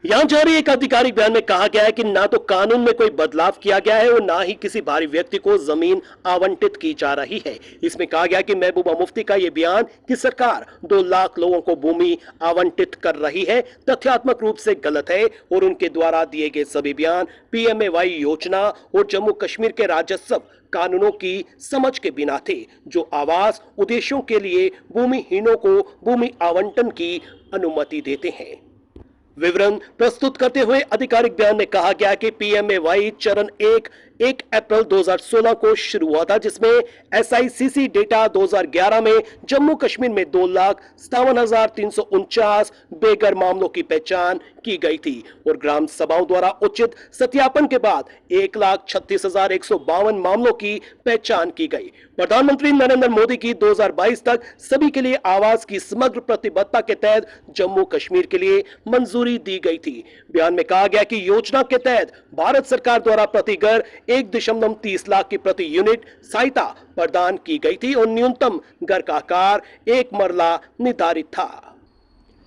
यहां जारी एक आधिकारिक बयान में कहा गया है कि ना तो कानून में कोई बदलाव किया गया है और ना ही किसी बाहरी व्यक्ति को जमीन आवंटित की जा रही है। इसमें कहा गया कि महबूबा मुफ्ती का यह बयान कि सरकार 2 लाख लोगों को भूमि आवंटित कर रही है तथ्यात्मक रूप से गलत है और उनके द्वारा दिए गए सभी बयान PMAY योजना और जम्मू कश्मीर के राजस्व कानूनों की समझ के बिना थे, जो आवास उद्देश्यों के लिए भूमिहीनों को भूमि आवंटन की अनुमति देते हैं। विवरण प्रस्तुत करते हुए आधिकारिक बयान में कहा गया कि PMAY चरण 1 अप्रैल 2016 को शुरू हुआ था, जिसमें SICC डेटा 2011 में जम्मू कश्मीर में 2,57,349 बेघर मामलों की पहचान की गई थी और ग्राम सभाओं द्वारा उचित सत्यापन के बाद 1,36,152 मामलों की पहचान की गई। प्रधानमंत्री नरेंद्र मोदी की 2022 तक सभी के लिए आवास की समग्र प्रतिबद्धता के तहत जम्मू कश्मीर के लिए मंजूरी दी गई थी। बयान में कहा गया कि योजना के तहत भारत सरकार द्वारा प्रति घर 1.30 लाख की प्रति यूनिट सहायता प्रदान की गई थी और न्यूनतम घर का आकार 1 मरला निर्धारित था।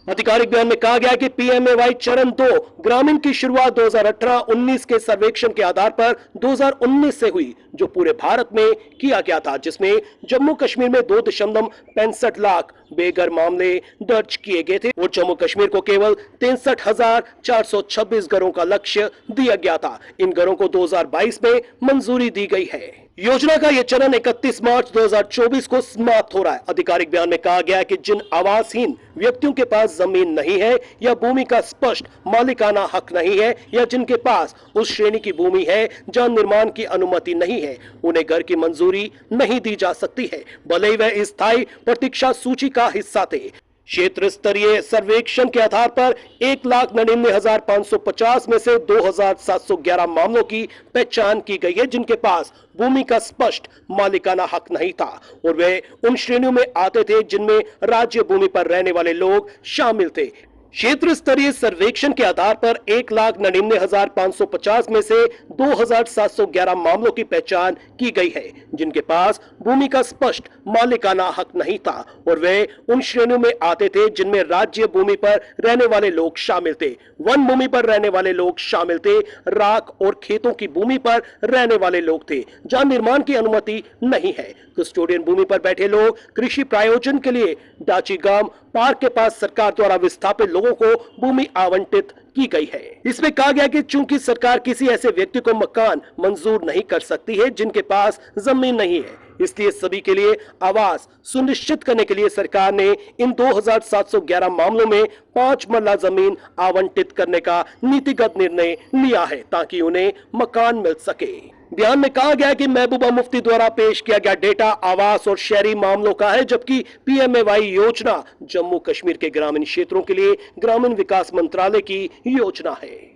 आधिकारिक बयान में कहा गया कि PMAY चरण 2 ग्रामीण की शुरुआत 2018-19 के सर्वेक्षण के आधार पर 2019 से हुई, जो पूरे भारत में किया गया था, जिसमें जम्मू कश्मीर में 2.65 लाख बेघर मामले दर्ज किए गए थे और जम्मू कश्मीर को केवल 63,426 घरों का लक्ष्य दिया गया था। इन घरों को 2022 में मंजूरी दी गई है। योजना का यह चरण 31 मार्च 2024 को समाप्त हो रहा है। आधिकारिक बयान में कहा गया है कि जिन आवासहीन व्यक्तियों के पास जमीन नहीं है या भूमि का स्पष्ट मालिकाना हक नहीं है या जिनके पास उस श्रेणी की भूमि है जहां निर्माण की अनुमति नहीं है, उन्हें घर की मंजूरी नहीं दी जा सकती है, भले ही वह स्थायी प्रतीक्षा सूची का हिस्सा थे। क्षेत्र स्तरीय सर्वेक्षण के आधार पर 1,99,550 में से 2,711 मामलों की पहचान की गई है जिनके पास भूमि का स्पष्ट मालिकाना हक नहीं था और वे उन श्रेणियों में आते थे जिनमें राज्य भूमि पर रहने वाले लोग शामिल थे। क्षेत्र स्तरीय सर्वेक्षण के आधार पर 1,99,550 में से 2,711 मामलों की पहचान की गई है जिनके पास भूमि का स्पष्ट मालिकाना हक नहीं था और वे उन श्रेणियों में आते थे जिनमें राज्य भूमि पर रहने वाले लोग शामिल थे, वन भूमि पर रहने वाले लोग शामिल थे, राख और खेतों की भूमि पर रहने वाले लोग थे जहां निर्माण की अनुमति नहीं है, कस्टोडियन भूमि पर बैठे लोग, कृषि प्रायोजन के लिए डाचीगाम पार्क के पास सरकार द्वारा विस्थापित लोगों को भूमि आवंटित की गई है। इसमें कहा गया कि चूंकि सरकार किसी ऐसे व्यक्ति को मकान मंजूर नहीं कर सकती है जिनके पास जमीन नहीं है, इसलिए सभी के लिए आवास सुनिश्चित करने के लिए सरकार ने इन 2,711 मामलों में 5 मरला जमीन आवंटित करने का नीतिगत निर्णय लिया है ताकि उन्हें मकान मिल सके। बयान में कहा गया कि महबूबा मुफ्ती द्वारा पेश किया गया डेटा आवास और शहरी मामलों का है, जबकि PMAY योजना जम्मू कश्मीर के ग्रामीण क्षेत्रों के लिए ग्रामीण विकास मंत्रालय की योजना है।